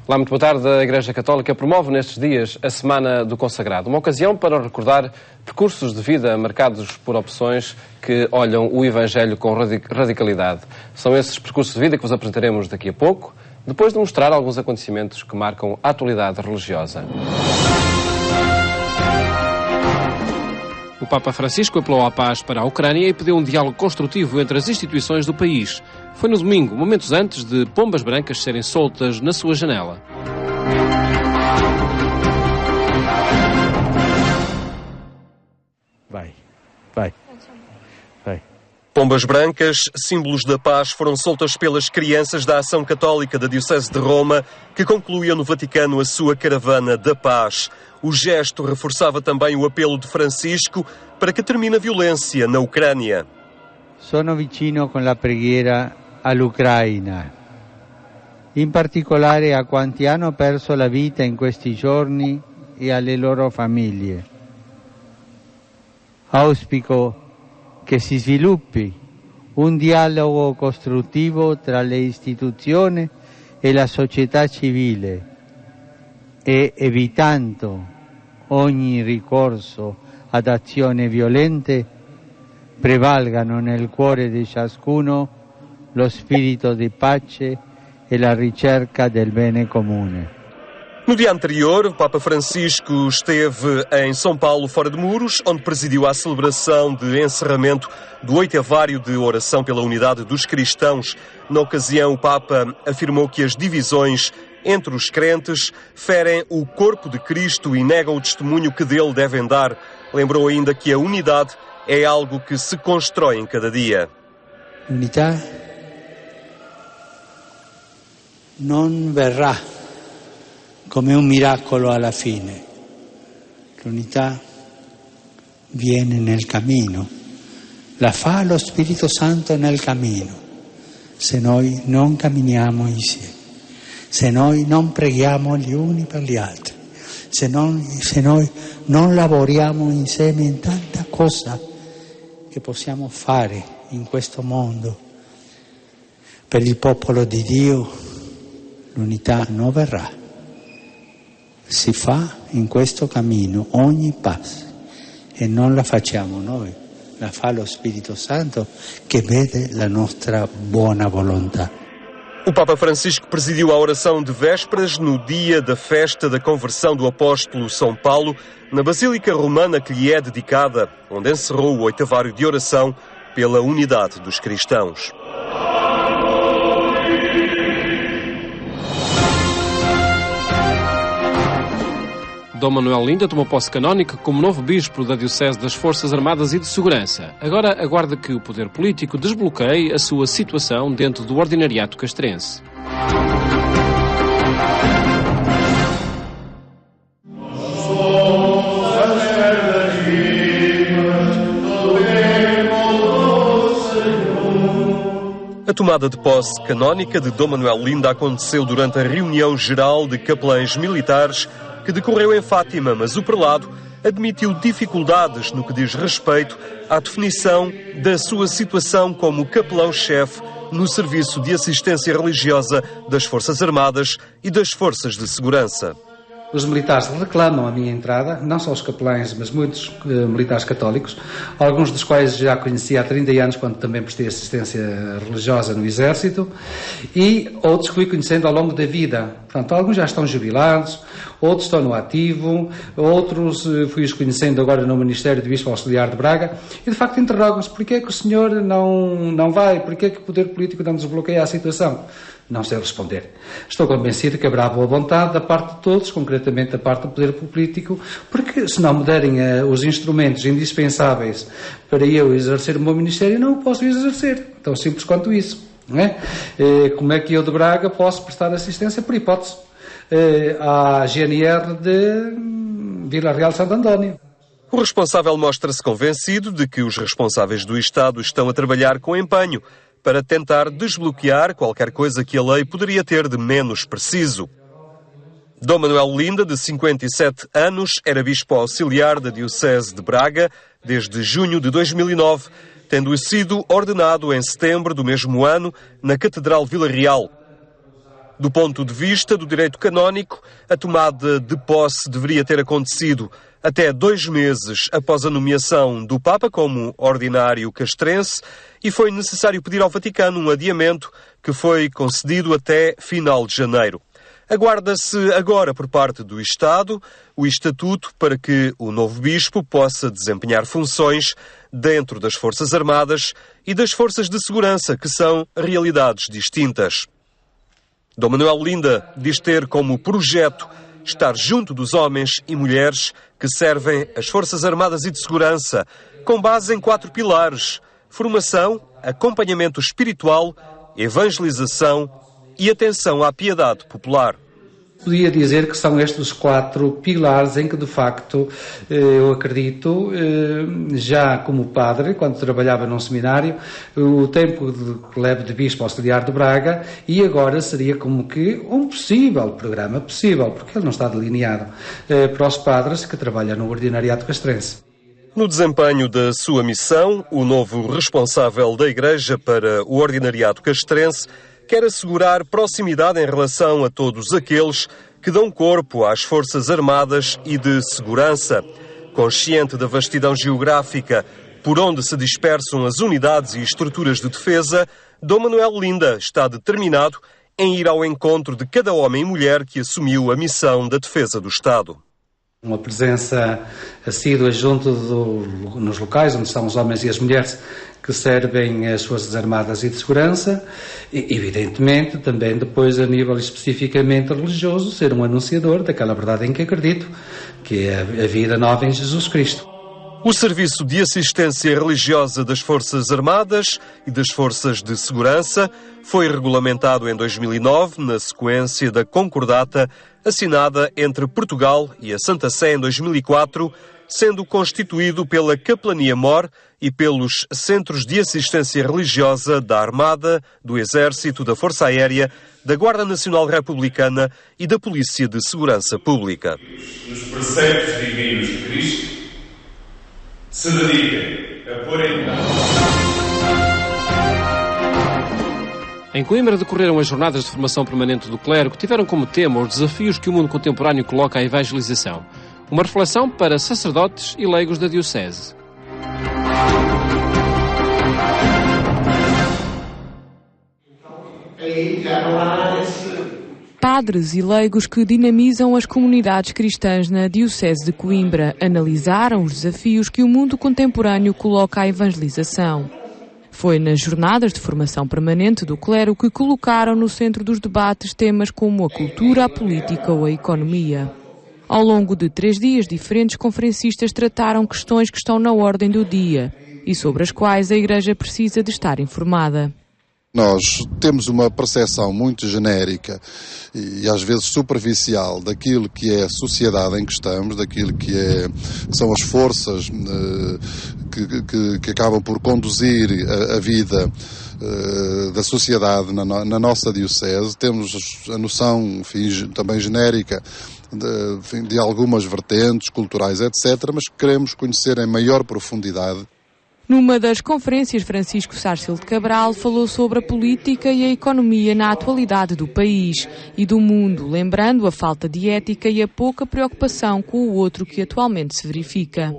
Olá, muito boa tarde. A Igreja Católica promove nestes dias a Semana do Consagrado, uma ocasião para recordar percursos de vida marcados por opções que olham o Evangelho com radicalidade. São esses percursos de vida que vos apresentaremos daqui a pouco, depois de mostrar alguns acontecimentos que marcam a atualidade religiosa. O Papa Francisco apelou à paz para a Ucrânia e pediu um diálogo construtivo entre as instituições do país. Foi no domingo, momentos antes de pombas brancas serem soltas na sua janela. Vai. Pombas brancas, símbolos da paz, foram soltas pelas crianças da Ação Católica da Diocese de Roma, que concluía no Vaticano a sua caravana da paz. O gesto reforçava também o apelo de Francisco para que termine a violência na Ucrânia. Sono vicino con la preghiera all'Ucraina, in particolare a quanti hanno perso la vita in questi giorni e alle loro famiglie. Auspico che si sviluppi un dialogo costruttivo tra le istituzioni e la società civile e evitando ogni ricorso ad azioni violente prevalgano nel cuore di ciascuno lo spirito di pace e la ricerca del bene comune. No dia anterior, o Papa Francisco esteve em São Paulo, fora de muros, onde presidiu a celebração de encerramento do 8º de oração pela unidade dos cristãos. Na ocasião, o Papa afirmou que as divisões entre os crentes ferem o corpo de Cristo e negam o testemunho que dele devem dar. Lembrou ainda que a unidade é algo que se constrói em cada dia. L'unità non verrà come un miracolo alla fine. L'unità viene nel cammino, la fa lo Spirito Santo nel cammino. Se noi non camminiamo insieme, se noi non preghiamo gli uni per gli altri, se noi non lavoriamo insieme in tanta cosa che possiamo fare in questo mondo per il popolo di Dio, l'unità non verrà. Si fa in questo cammino ogni passo e non la facciamo noi, la fa lo Spirito Santo che vede la nostra buona volontà. O Papa Francisco presidiu a oração de vésperas no dia da festa da conversão do apóstolo São Paulo, na Basílica Romana que lhe é dedicada, onde encerrou o 8º de oração pela unidade dos cristãos. Dom Manuel Linda tomou posse canónica como novo bispo da Diocese das Forças Armadas e de Segurança. Agora aguarda que o poder político desbloqueie a sua situação dentro do ordinariato castrense. A tomada de posse canónica de Dom Manuel Linda aconteceu durante a reunião geral de capelães militares que decorreu em Fátima, mas o prelado admitiu dificuldades no que diz respeito à definição da sua situação como capelão-chefe no serviço de assistência religiosa das Forças Armadas e das Forças de Segurança. Os militares reclamam a minha entrada, não só os capelães, mas muitos militares católicos, alguns dos quais já conhecia há 30 anos, quando também prestei assistência religiosa no Exército, e outros que fui conhecendo ao longo da vida. Portanto, alguns já estão jubilados, outros estão no ativo, outros fui-os conhecendo agora no Ministério de Bispo Auxiliar de Braga, e de facto interrogam-se, porquê é que o senhor não vai, porquê é que o poder político não desbloqueia a situação? Não sei responder. Estou convencido que haverá boa vontade da parte de todos, concretamente da parte do poder político, porque se não me derem os instrumentos indispensáveis para eu exercer o meu ministério, não o posso exercer. Tão simples quanto isso. Não é? Como é que eu de Braga posso prestar assistência, por hipótese, à GNR de Vila Real de Santo António? O responsável mostra-se convencido de que os responsáveis do Estado estão a trabalhar com empenho para tentar desbloquear qualquer coisa que a lei poderia ter de menos preciso. Dom Manuel Linda, de 57 anos, era bispo auxiliar da Diocese de Braga desde junho de 2009, tendo sido ordenado em setembro do mesmo ano na Catedral Vila Real. Do ponto de vista do direito canónico, a tomada de posse deveria ter acontecido até 2 meses após a nomeação do Papa como ordinário castrense e foi necessário pedir ao Vaticano um adiamento que foi concedido até final de janeiro. Aguarda-se agora por parte do Estado o estatuto para que o novo bispo possa desempenhar funções dentro das Forças Armadas e das Forças de Segurança, que são realidades distintas. Dom Manuel Linda diz ter como projeto estar junto dos homens e mulheres que servem as Forças Armadas e de Segurança, com base em 4 pilares: formação, acompanhamento espiritual, evangelização e atenção à piedade popular. Podia dizer que são estes os 4 pilares em que, de facto, eu acredito, já como padre, quando trabalhava num seminário, o tempo que levo de bispo auxiliar de Braga, e agora seria como que um possível programa, porque ele não está delineado, para os padres que trabalham no ordinariado castrense. No desempenho da sua missão, o novo responsável da Igreja para o ordinariado castrense quer assegurar proximidade em relação a todos aqueles que dão corpo às Forças Armadas e de Segurança. Consciente da vastidão geográfica por onde se dispersam as unidades e estruturas de defesa, Dom Manuel Linda está determinado em ir ao encontro de cada homem e mulher que assumiu a missão da defesa do Estado. Uma presença assídua junto nos locais onde estão os homens e as mulheres que servem as Forças Armadas e de Segurança, e, evidentemente, também depois, a nível especificamente religioso, ser um anunciador daquela verdade em que acredito, que é a vida nova em Jesus Cristo. O Serviço de Assistência Religiosa das Forças Armadas e das Forças de Segurança foi regulamentado em 2009, na sequência da concordata assinada entre Portugal e a Santa Sé em 2004, sendo constituído pela Capelania-Mor e pelos Centros de Assistência Religiosa da Armada, do Exército, da Força Aérea, da Guarda Nacional Republicana e da Polícia de Segurança Pública. Os preceptos divinos de Cristo se dediquem a pôr em prática. Em Coimbra decorreram as jornadas de formação permanente do clero, que tiveram como tema os desafios que o mundo contemporâneo coloca à evangelização. Uma reflexão para sacerdotes e leigos da Diocese. Padres e leigos que dinamizam as comunidades cristãs na Diocese de Coimbra analisaram os desafios que o mundo contemporâneo coloca à evangelização. Foi nas jornadas de formação permanente do clero que colocaram no centro dos debates temas como a cultura, a política ou a economia. Ao longo de 3 dias, diferentes conferencistas trataram questões que estão na ordem do dia e sobre as quais a Igreja precisa de estar informada. Nós temos uma percepção muito genérica e às vezes superficial daquilo que é a sociedade em que estamos, daquilo que são as forças que acabam por conduzir a vida da sociedade na nossa Diocese. Temos a noção, enfim, também genérica de algumas vertentes culturais, etc., mas queremos conhecer em maior profundidade. Numa das conferências, Francisco Sárcil de Cabral falou sobre a política e a economia na atualidade do país e do mundo, lembrando a falta de ética e a pouca preocupação com o outro que atualmente se verifica.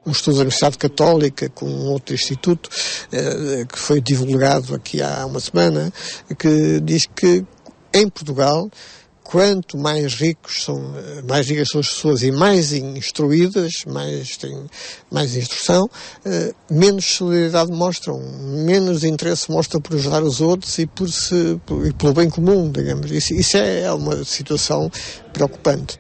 Um estudo da Universidade Católica com outro instituto, que foi divulgado aqui há uma semana, que diz que em Portugal, quanto mais ricas são as pessoas e mais instruídas, têm mais instrução, menos solidariedade mostram, menos interesse mostram por ajudar os outros e pelo bem comum, digamos. Isso é uma situação preocupante.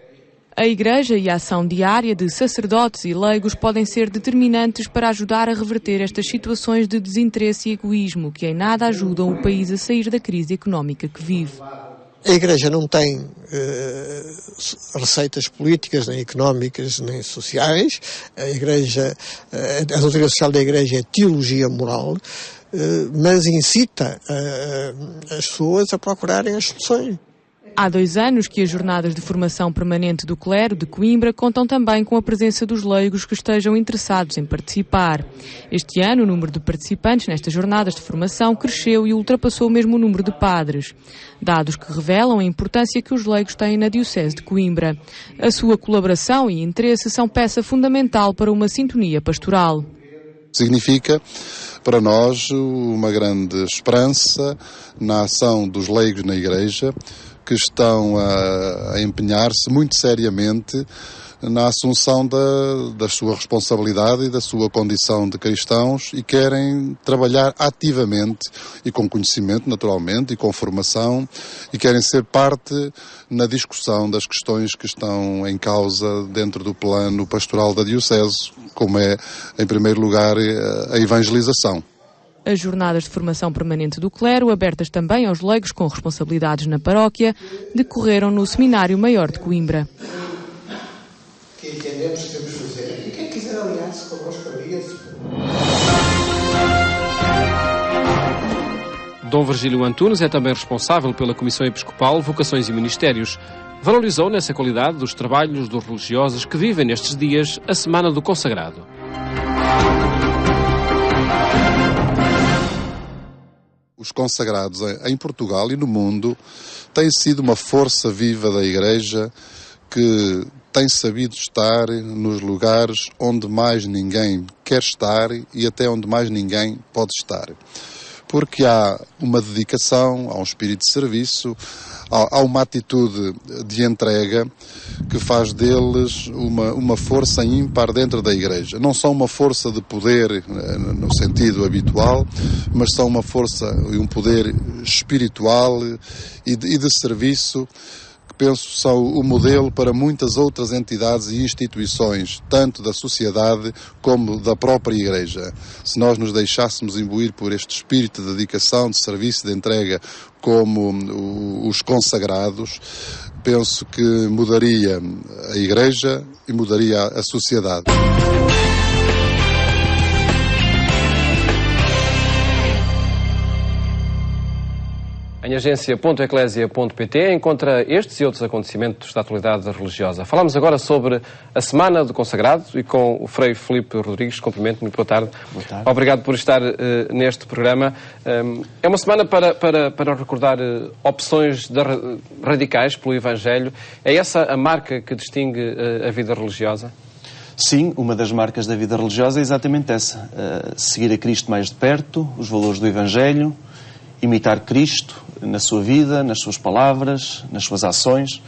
A Igreja e a ação diária de sacerdotes e leigos podem ser determinantes para ajudar a reverter estas situações de desinteresse e egoísmo que em nada ajudam o país a sair da crise económica que vive. A Igreja não tem receitas políticas, nem económicas, nem sociais. A doutrina social da Igreja é teologia moral, mas incita as pessoas a procurarem as soluções. Há 2 anos que as jornadas de formação permanente do clero de Coimbra contam também com a presença dos leigos que estejam interessados em participar. Este ano, o número de participantes nestas jornadas de formação cresceu e ultrapassou mesmo o número de padres. Dados que revelam a importância que os leigos têm na Diocese de Coimbra. A sua colaboração e interesse são peça fundamental para uma sintonia pastoral. Significa para nós uma grande esperança na ação dos leigos na Igreja, que estão a empenhar-se muito seriamente na assunção da sua responsabilidade e da sua condição de cristãos e querem trabalhar ativamente e com conhecimento, naturalmente, e com formação, e querem ser parte na discussão das questões que estão em causa dentro do plano pastoral da Diocese, como é, em primeiro lugar, a evangelização. As jornadas de formação permanente do clero, abertas também aos leigos com responsabilidades na paróquia, decorreram no Seminário Maior de Coimbra. Que entendemos que temos de fazer. E quem quiser aliar-se connosco, alia-se. Dom Virgílio Antunes é também responsável pela Comissão Episcopal Vocações e Ministérios. Valorizou nessa qualidade os trabalhos dos religiosos que vivem nestes dias a Semana do Consagrado. Os consagrados em Portugal e no mundo têm sido uma força viva da Igreja que tem sabido estar nos lugares onde mais ninguém quer estar e até onde mais ninguém pode estar. Porque há uma dedicação, há um espírito de serviço, há uma atitude de entrega que faz deles uma força ímpar dentro da Igreja. Não são uma força de poder no sentido habitual, mas são uma força e um poder espiritual e de serviço, que penso são o modelo para muitas outras entidades e instituições, tanto da sociedade como da própria Igreja. Se nós nos deixássemos imbuir por este espírito de dedicação, de serviço, de entrega, como os consagrados, penso que mudaria a Igreja e mudaria a sociedade. Em agência.eclésia.pt encontra estes e outros acontecimentos da atualidade religiosa. Falamos agora sobre a Semana do Consagrado e com o Frei Filipe Rodrigues. Cumprimento, muito boa tarde. Boa tarde. Obrigado por estar neste programa. É uma semana para recordar opções radicais pelo Evangelho. É essa a marca que distingue a vida religiosa? Sim, uma das marcas da vida religiosa é exatamente essa. Seguir a Cristo mais de perto, os valores do Evangelho, imitar Cristo na sua vida, nas suas palavras, nas suas ações,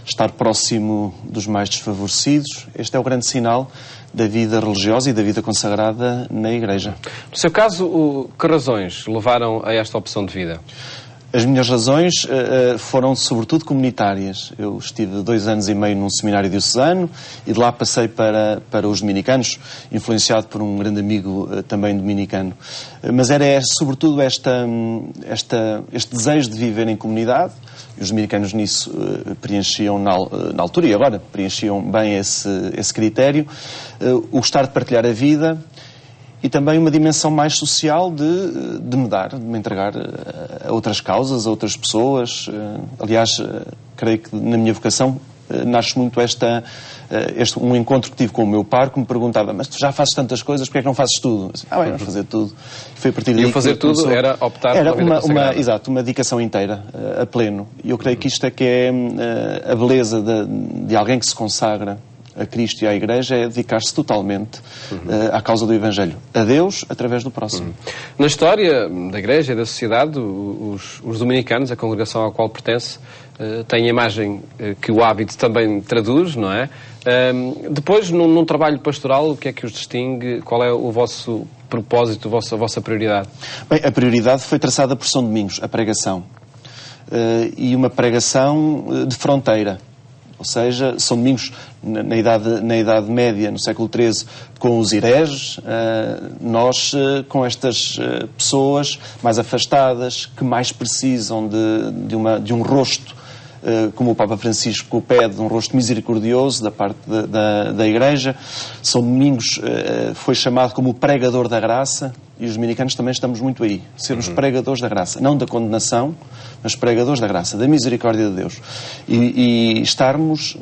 estar próximo dos mais desfavorecidos. Este é o grande sinal da vida religiosa e da vida consagrada na Igreja. No seu caso, que razões levaram a esta opção de vida? As minhas razões foram sobretudo comunitárias. Eu estive 2 anos e meio num seminário diocesano e de lá passei para os dominicanos, influenciado por um grande amigo também dominicano. Mas era sobretudo este desejo de viver em comunidade, e os dominicanos nisso preenchiam na altura e agora preenchiam bem esse critério, o gostar de partilhar a vida. E também uma dimensão mais social de me entregar a outras causas, a outras pessoas. Aliás, creio que na minha vocação nasce muito um encontro que tive com o meu par, que me perguntava: mas tu já fazes tantas coisas, porque é que não fazes tudo? Disse, vamos fazer tudo. E foi a partir daí que fazer tudo começou... era optar pela vida consagrada. Exato, uma dedicação inteira, a pleno. E eu creio que isto é que é a beleza de alguém que se consagra a Cristo e à Igreja, é dedicar-se totalmente à causa do Evangelho, a Deus, através do próximo. Na história da Igreja e da sociedade, os dominicanos, a congregação à qual pertence, têm a imagem que o hábito também traduz, não é? Depois, num trabalho pastoral, o que é que os distingue? Qual é o vosso propósito, a vossa prioridade? Bem, a prioridade foi traçada por São Domingos, a pregação. E uma pregação de fronteira. Ou seja, São Domingos, na Idade Média, no século XIII, com os hereges, nós, com estas pessoas mais afastadas, que mais precisam de um rosto, como o Papa Francisco pede, um rosto misericordioso da parte da Igreja. São Domingos foi chamado como o pregador da graça, e os dominicanos também estamos muito aí, sermos pregadores da graça, não da condenação, mas pregadores da graça, da misericórdia de Deus. E estarmos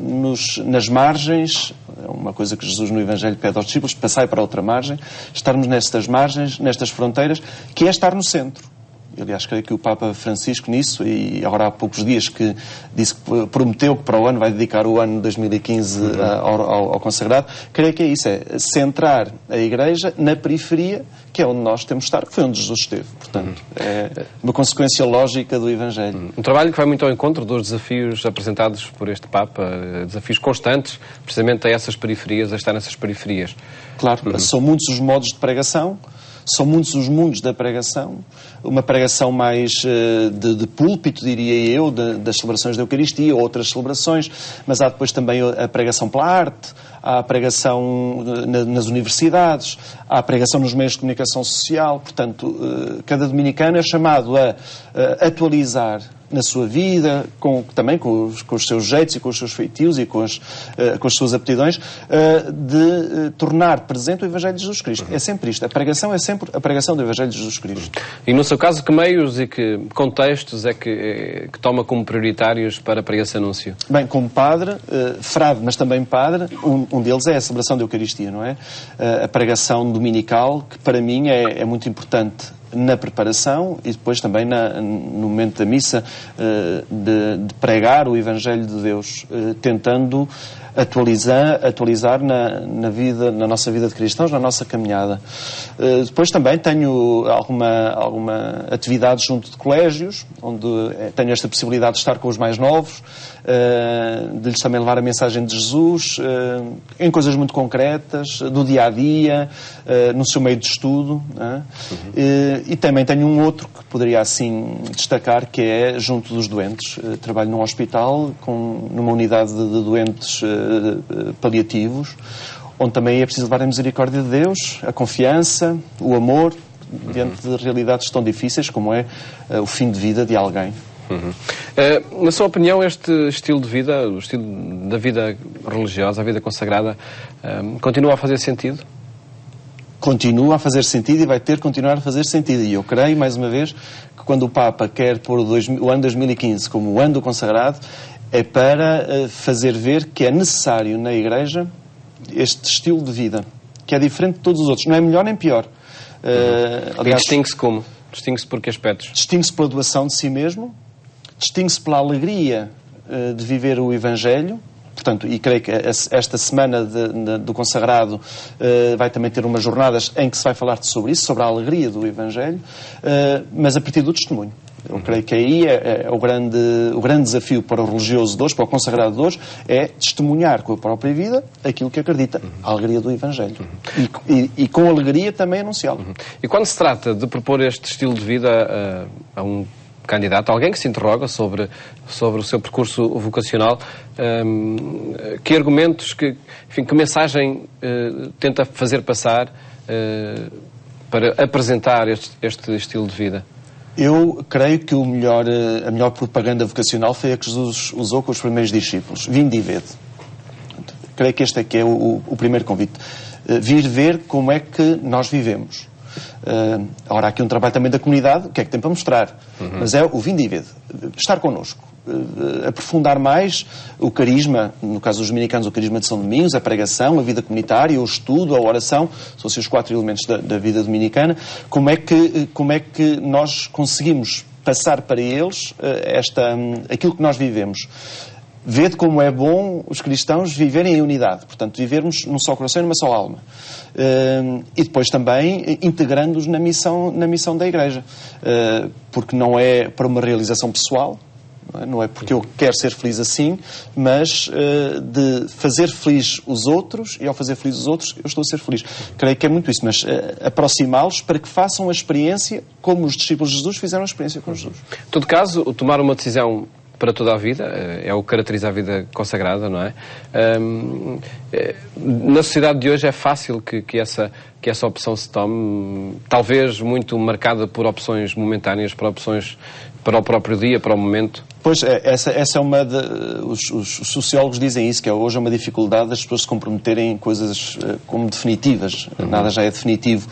nas margens, é uma coisa que Jesus no Evangelho pede aos discípulos, passai para outra margem, estarmos nestas margens, nestas fronteiras, que é estar no centro. Aliás, creio que o Papa Francisco nisso, e agora há poucos dias que disse que prometeu que para o ano vai dedicar o ano 2015 ao consagrado, creio que é isso, é centrar a Igreja na periferia, que é onde nós temos de estar, que foi onde Jesus esteve. Portanto, é uma consequência lógica do Evangelho. Um trabalho que vai muito ao encontro dos desafios apresentados por este Papa, desafios constantes, precisamente a essas periferias, a estar nessas periferias. Claro, são muitos os modos de pregação, são muitos os mundos da pregação, uma pregação mais de púlpito, diria eu, das celebrações da Eucaristia, outras celebrações, mas há depois também a pregação pela arte, há a pregação nas universidades, há a pregação nos meios de comunicação social. Portanto, cada dominicano é chamado a atualizar na sua vida, também com os seus jeitos e com os seus feitios e com as suas aptidões, de tornar presente o Evangelho de Jesus Cristo. É sempre isto. A pregação é sempre a pregação do Evangelho de Jesus Cristo. E no seu caso, que meios e que contextos é que toma como prioritários para esse anúncio? Bem, como padre, frade, mas também padre, um deles é a celebração da Eucaristia, não é? A pregação dominical, que para mim é muito importante na preparação e depois também no momento da missa, de pregar o Evangelho de Deus, tentando atualizar na nossa vida de cristãos, na nossa caminhada. Depois também tenho alguma atividade junto de colégios, onde tenho esta possibilidade de estar com os mais novos, de lhes também levar a mensagem de Jesus, em coisas muito concretas, do dia-a-dia, no seu meio de estudo. E também tenho um outro que poderia assim destacar, que é junto dos doentes. Trabalho num hospital, numa unidade de doentes paliativos, onde também é preciso levar a misericórdia de Deus, a confiança, o amor, diante de realidades tão difíceis como é o fim de vida de alguém. Na sua opinião, este estilo de vida, o estilo da vida religiosa, a vida consagrada, continua a fazer sentido? Continua a fazer sentido e vai ter que continuar a fazer sentido. E eu creio, mais uma vez, que quando o Papa quer pôr o ano 2015 como o ano do consagrado, é para fazer ver que é necessário na Igreja este estilo de vida, que é diferente de todos os outros. Não é melhor nem pior. Aliás, distingue-se como? Distingue-se por que aspectos? Distingue-se pela doação de si mesmo, distingue-se pela alegria de viver o Evangelho. Portanto, e creio que esta semana do consagrado vai também ter umas jornadas em que se vai falar sobre isso, sobre a alegria do Evangelho, mas a partir do testemunho. Eu creio que aí é o grande desafio para o religioso de hoje, para o consagrado de hoje, é testemunhar com a própria vida aquilo que acredita, a alegria do Evangelho. E com alegria também anunciá-lo. E quando se trata de propor este estilo de vida a um candidato, alguém que se interroga sobre o seu percurso vocacional, que argumentos, que mensagem tenta fazer passar para apresentar este estilo de vida? Eu creio que a melhor propaganda vocacional foi a que Jesus usou com os primeiros discípulos. Vinde e vede. Creio que este é que é o primeiro convite. Vir ver como é que nós vivemos. Agora, há aqui um trabalho também da comunidade, o que é que tem para mostrar? Mas é o vinde e vede. Estar connosco. Aprofundar mais o carisma, no caso dos dominicanos, o carisma de São Domingos, a pregação, a vida comunitária, o estudo, a oração, são assim os 4 elementos da vida dominicana. Como é que nós conseguimos passar para eles aquilo que nós vivemos? Vede como é bom os cristãos viverem em unidade, portanto, vivermos num só coração e numa só alma. E depois também integrando-os na missão da Igreja. Porque não é para uma realização pessoal, não é porque eu quero ser feliz assim, mas de fazer feliz os outros, e ao fazer feliz os outros, eu estou a ser feliz. Creio que é muito isso, mas aproximá-los para que façam a experiência como os discípulos de Jesus fizeram a experiência com Jesus. Em todo caso, tomar uma decisão para toda a vida é o que caracteriza a vida consagrada, não é? Na sociedade de hoje é fácil que essa opção se tome, talvez muito marcada por opções momentâneas, por opções para o próprio dia, para o momento. Pois, essa é uma os sociólogos dizem isso, que hoje é uma dificuldade das pessoas se comprometerem em coisas como definitivas. Nada já é definitivo.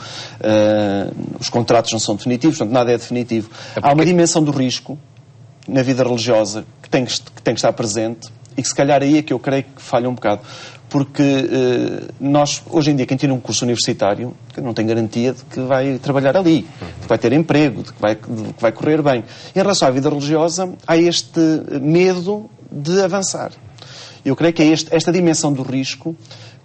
Os contratos não são definitivos, portanto, nada é definitivo. Há uma dimensão do risco na vida religiosa que tem que estar presente e que se calhar aí é que eu creio que falha um bocado. Porque nós, hoje em dia, quem tira um curso universitário não tem garantia de que vai trabalhar ali, de que vai ter emprego, de que vai correr bem. Em relação à vida religiosa, há este medo de avançar. Eu creio que é esta dimensão do risco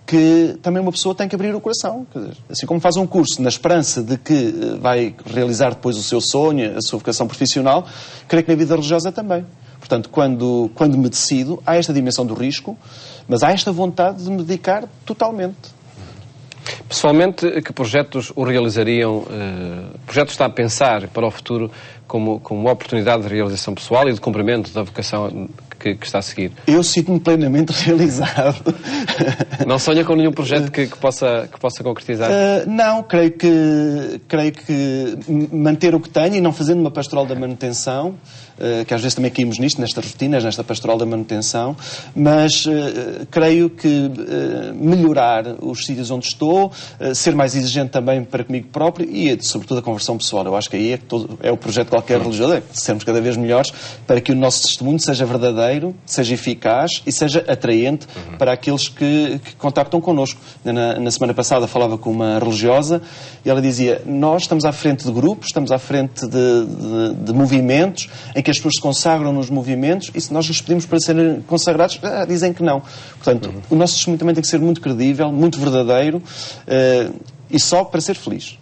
que também uma pessoa tem que abrir o coração. Quer dizer, assim como faz um curso na esperança de que vai realizar depois o seu sonho, a sua vocação profissional, creio que na vida religiosa também. Portanto, quando me decido, há esta dimensão do risco, mas há esta vontade de me dedicar totalmente. Pessoalmente, que projetos o realizariam? Projetos está a pensar para o futuro como uma oportunidade de realização pessoal e de cumprimento da vocação que está a seguir? Eu sinto-me plenamente realizado. Não sonha com nenhum projeto que possa concretizar? Não, creio que manter o que tenho e não fazendo uma pastoral da manutenção, que às vezes também caímos nestas rotinas, nesta pastoral da manutenção, mas creio que melhorar os sítios onde estou, ser mais exigente também para comigo próprio e, sobretudo, a conversão pessoal. Eu acho que aí é o projeto de qualquer religioso, é sermos cada vez melhores para que o nosso testemunho seja verdadeiro, seja eficaz e seja atraente para aqueles que contactam connosco. Na semana passada falava com uma religiosa e ela dizia: nós estamos à frente de grupos, estamos à frente de movimentos em que as pessoas se consagram nos movimentos e se nós lhes pedimos para serem consagrados, dizem que não. Portanto, o nosso testemunho também tem que ser muito credível, muito verdadeiro e só para ser feliz.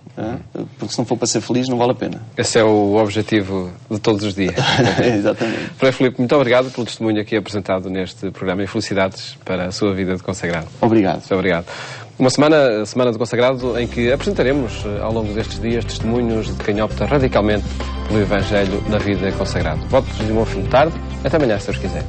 Porque se não for para ser feliz, não vale a pena. Esse é o objetivo de todos os dias. Exatamente. Frei Filipe, muito obrigado pelo testemunho aqui apresentado neste programa e felicidades para a sua vida de consagrado. Obrigado. Muito obrigado. Uma semana de consagrado em que apresentaremos ao longo destes dias testemunhos de quem opta radicalmente pelo Evangelho na vida consagrado. Votos de um bom fim de tarde. Até amanhã, se Deus quiser.